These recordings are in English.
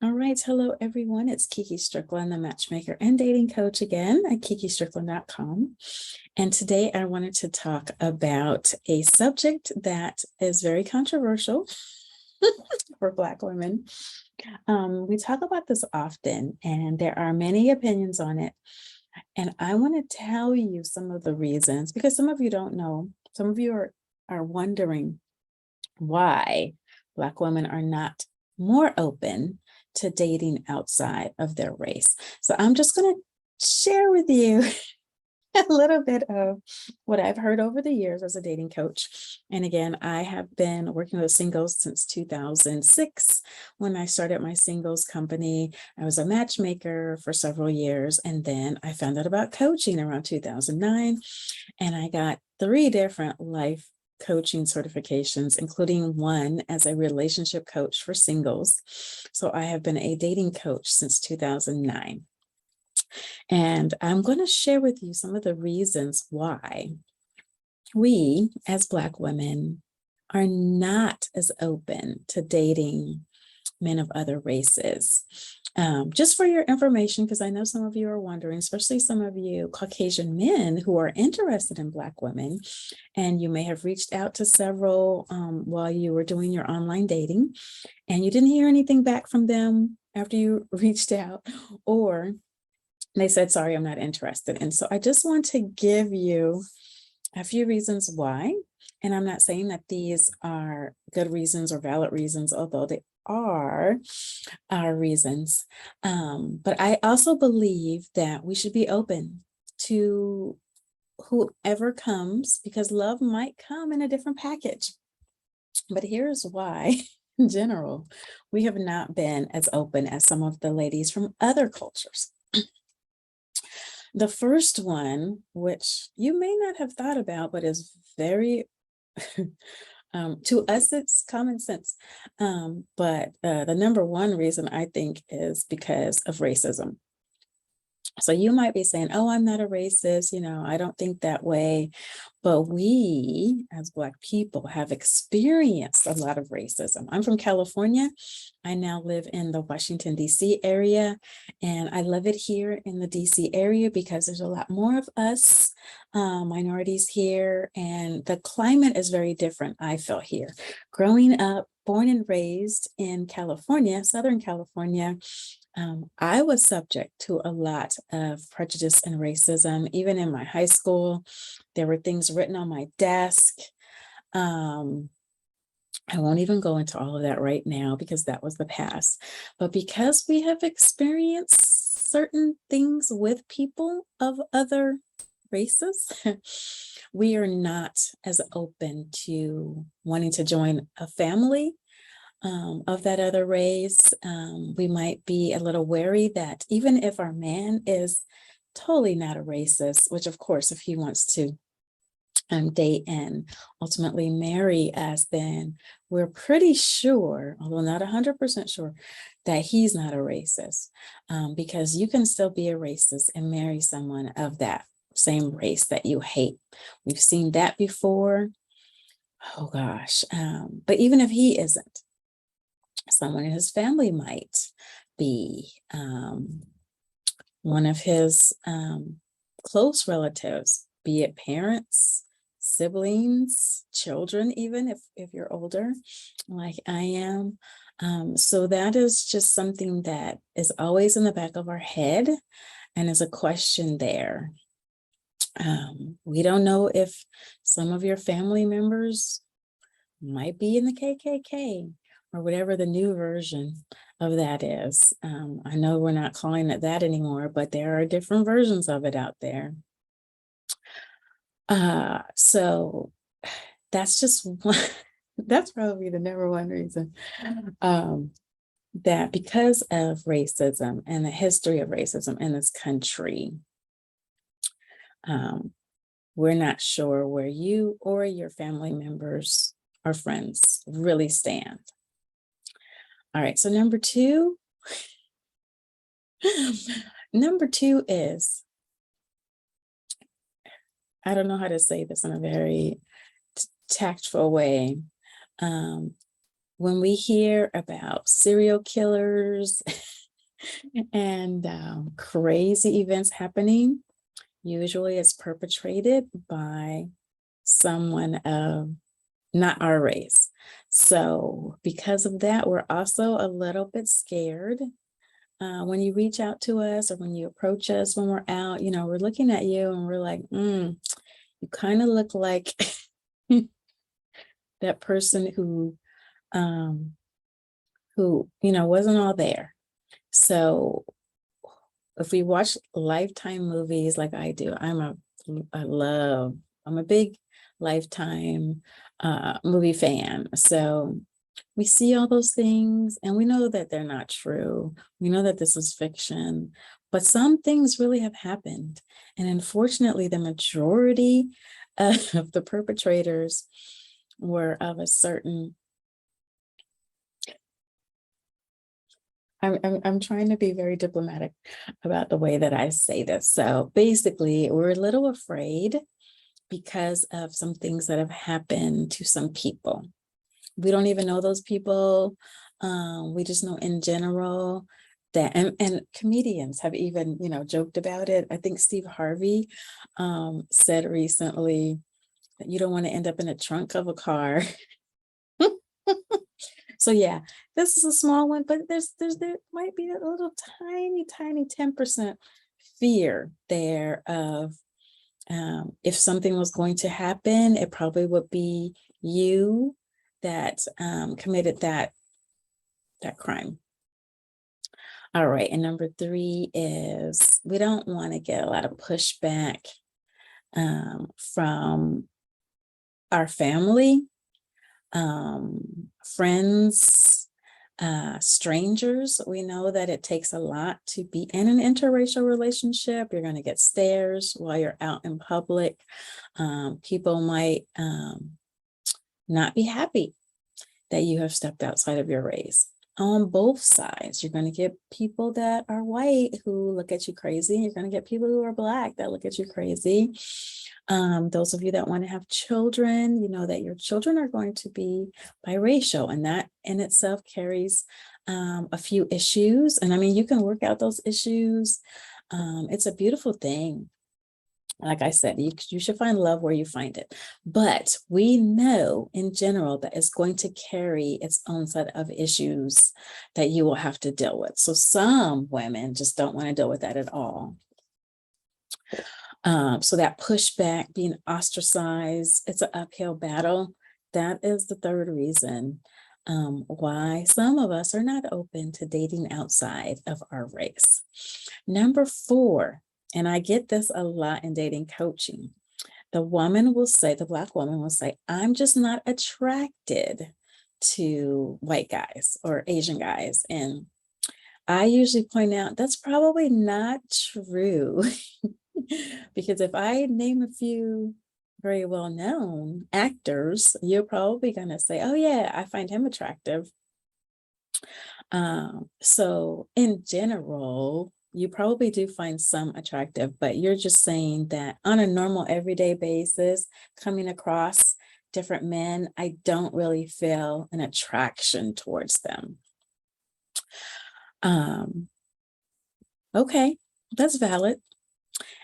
All right. Hello, everyone. It's Kiki Strickland, the Matchmaker and Dating Coach again at kikistrickland.com. And today I wanted to talk about a subject that is very controversial for Black women. We talk about this often, and there are many opinions on it. And I want to tell you some of the reasons, because some of you don't know. Some of you are wondering why Black women are not more open to dating outside of their race. So I'm just going to share with you a little bit of what I've heard over the years as a dating coach. And again, I have been working with singles since 2006. When I started my singles company, I was a matchmaker for several years. And then I found out about coaching around 2009. And I got 3 different life coaching certifications, including one as a relationship coach for singles. So I have been a dating coach since 2009. And I'm going to share with you some of the reasons why we as Black women are not as open to dating men of other races. Just for your information, because I know some of you are wondering, especially some of you Caucasian men who are interested in Black women, and you may have reached out to several while you were doing your online dating, and you didn't hear anything back from them after you reached out, or they said, sorry, I'm not interested. And so I just want to give you a few reasons why. And I'm not saying that these are good reasons or valid reasons, although they are our reasons. But I also believe that we should be open to whoever comes, because love might come in a different package. But here's why, in general, we have not been as open as some of the ladies from other cultures. The first one, which you may not have thought about, but is very to us, it's common sense. But the number one reason I think is because of racism. So you might be saying, oh, I'm not a racist, I don't think that way. But we, as Black people, have experienced a lot of racism. I'm from California. I now live in the Washington, D.C. area, and I love it here in the D.C. area because there's a lot more of us minorities here, and the climate is very different, I feel, here. Growing up, born and raised in California, Southern California, I was subject to a lot of prejudice and racism. Even in my high school, there were things written on my desk. I won't even go into all of that right now because that was the past. But because we have experienced certain things with people of other races, we are not as open to wanting to join a family of that other race. We might be a little wary that even if our man is totally not a racist, which of course, if he wants to date and ultimately marry us, then we're pretty sure, although not 100% sure, that he's not a racist, because you can still be a racist and marry someone of that same race that you hate. We've seen that before. Oh gosh. But even if he isn't, someone in his family might be one of his close relatives, be it parents, siblings, children, even if you're older, like I am. So that is just something that is always in the back of our head and is a question there. We don't know if some of your family members might be in the KKK or whatever the new version of that is. I know we're not calling it that anymore, but there are different versions of it out there. So that's just one, that's probably the number one reason, that because of racism and the history of racism in this country, we're not sure where you or your family members or friends really stand. All right, so number two is, I don't know how to say this in a very tactful way. when we hear about serial killers and crazy events happening, usually it's perpetrated by someone of not our race. So because of that, we're also a little bit scared. When you reach out to us or when you approach us when we're out, we're looking at you and we're like, you kind of look like that person who wasn't all there. So if we watch Lifetime movies like I do, I'm a big Lifetime movie fan. So we see all those things and we know that they're not true. We know that this is fiction, but some things really have happened. And unfortunately, the majority of the perpetrators were of a certain, I'm trying to be very diplomatic about the way that I say this. So basically, we're a little afraid because of some things that have happened to some people. We don't even know those people. We just know in general that, and comedians have even, joked about it. I think Steve Harvey said recently that you don't want to end up in the trunk of a car. So yeah, this is a small one, but there might be a little tiny 10% fear there of if something was going to happen, it probably would be you that committed that crime. All right, and number 3 is we don't want to get a lot of pushback from our family, friends, strangers. We know that it takes a lot to be in an interracial relationship. You're going to get stares while you're out in public. People might not be happy that you have stepped outside of your race. On both sides, you're going to get people that are white who look at you crazy. You're going to get people who are Black that look at you crazy. Those of you that want to have children, you know that your children are going to be biracial, and that in itself carries a few issues. And I mean, you can work out those issues. It's a beautiful thing. Like I said, you should find love where you find it. But we know in general that it's going to carry its own set of issues that you will have to deal with. So some women just don't want to deal with that at all. So that pushback, being ostracized, it's an uphill battle. That is the 3rd reason why some of us are not open to dating outside of our race. Number 4, and I get this a lot in dating coaching. The Black woman will say, I'm just not attracted to white guys or Asian guys. And I usually point out that's probably not true. Because if I name a few very well-known actors, you're probably going to say, oh yeah, I find him attractive. So in general, you probably do find some attractive, but you're just saying that on a normal everyday basis, coming across different men, I don't really feel an attraction towards them. Okay, that's valid.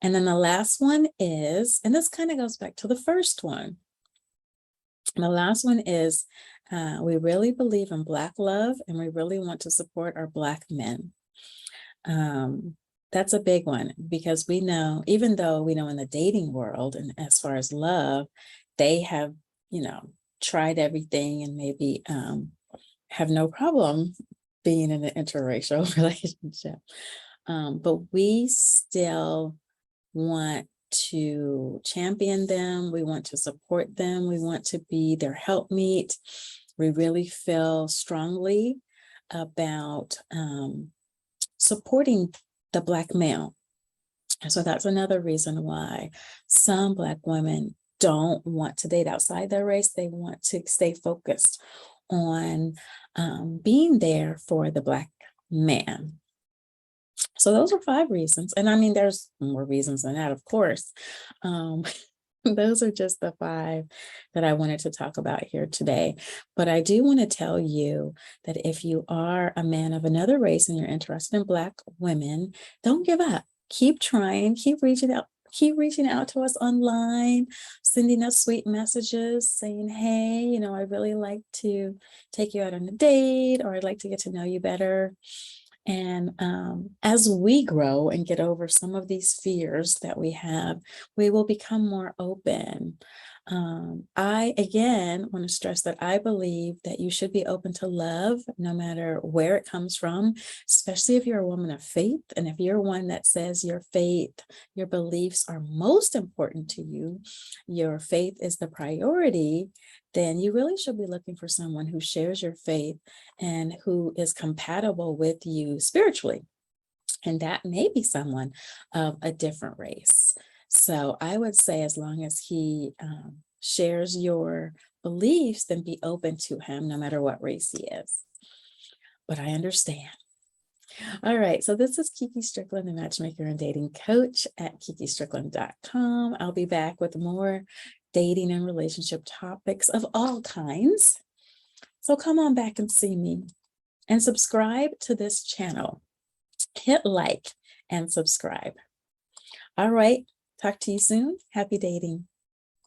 And then the last one is, and this kind of goes back to the first one. The last one is, we really believe in Black love and we really want to support our Black men. That's a big one because we know, even though we know in the dating world and as far as love, they have, tried everything and maybe have no problem being in an interracial relationship. But we still want to champion them. We want to support them. We want to be their helpmeet. We really feel strongly about supporting the Black male. So that's another reason why some Black women don't want to date outside their race. They want to stay focused on being there for the Black man. So those are 5 reasons. And I mean, there's more reasons than that, of course. Those are just the 5 that I wanted to talk about here today. But I do want to tell you that if you are a man of another race and you're interested in Black women, don't give up. Keep trying, keep reaching out. Keep reaching out to us online, sending us sweet messages saying, hey, I'd really like to take you out on a date, or I'd like to get to know you better. And as we grow and get over some of these fears that we have, we will become more open. I, again, want to stress that I believe that you should be open to love no matter where it comes from, especially if you're a woman of faith. And if you're one that says your faith, your beliefs are most important to you, your faith is the priority, then you really should be looking for someone who shares your faith and who is compatible with you spiritually. And that may be someone of a different race. So I would say, as long as he shares your beliefs, then be open to him no matter what race he is. But I understand. All right, so this is Kiki Strickland, the Matchmaker and Dating Coach at kikistrickland.com. I'll be back with more dating and relationship topics of all kinds. So come on back and see me and subscribe to this channel. Hit like and subscribe. All right, talk to you soon. Happy dating.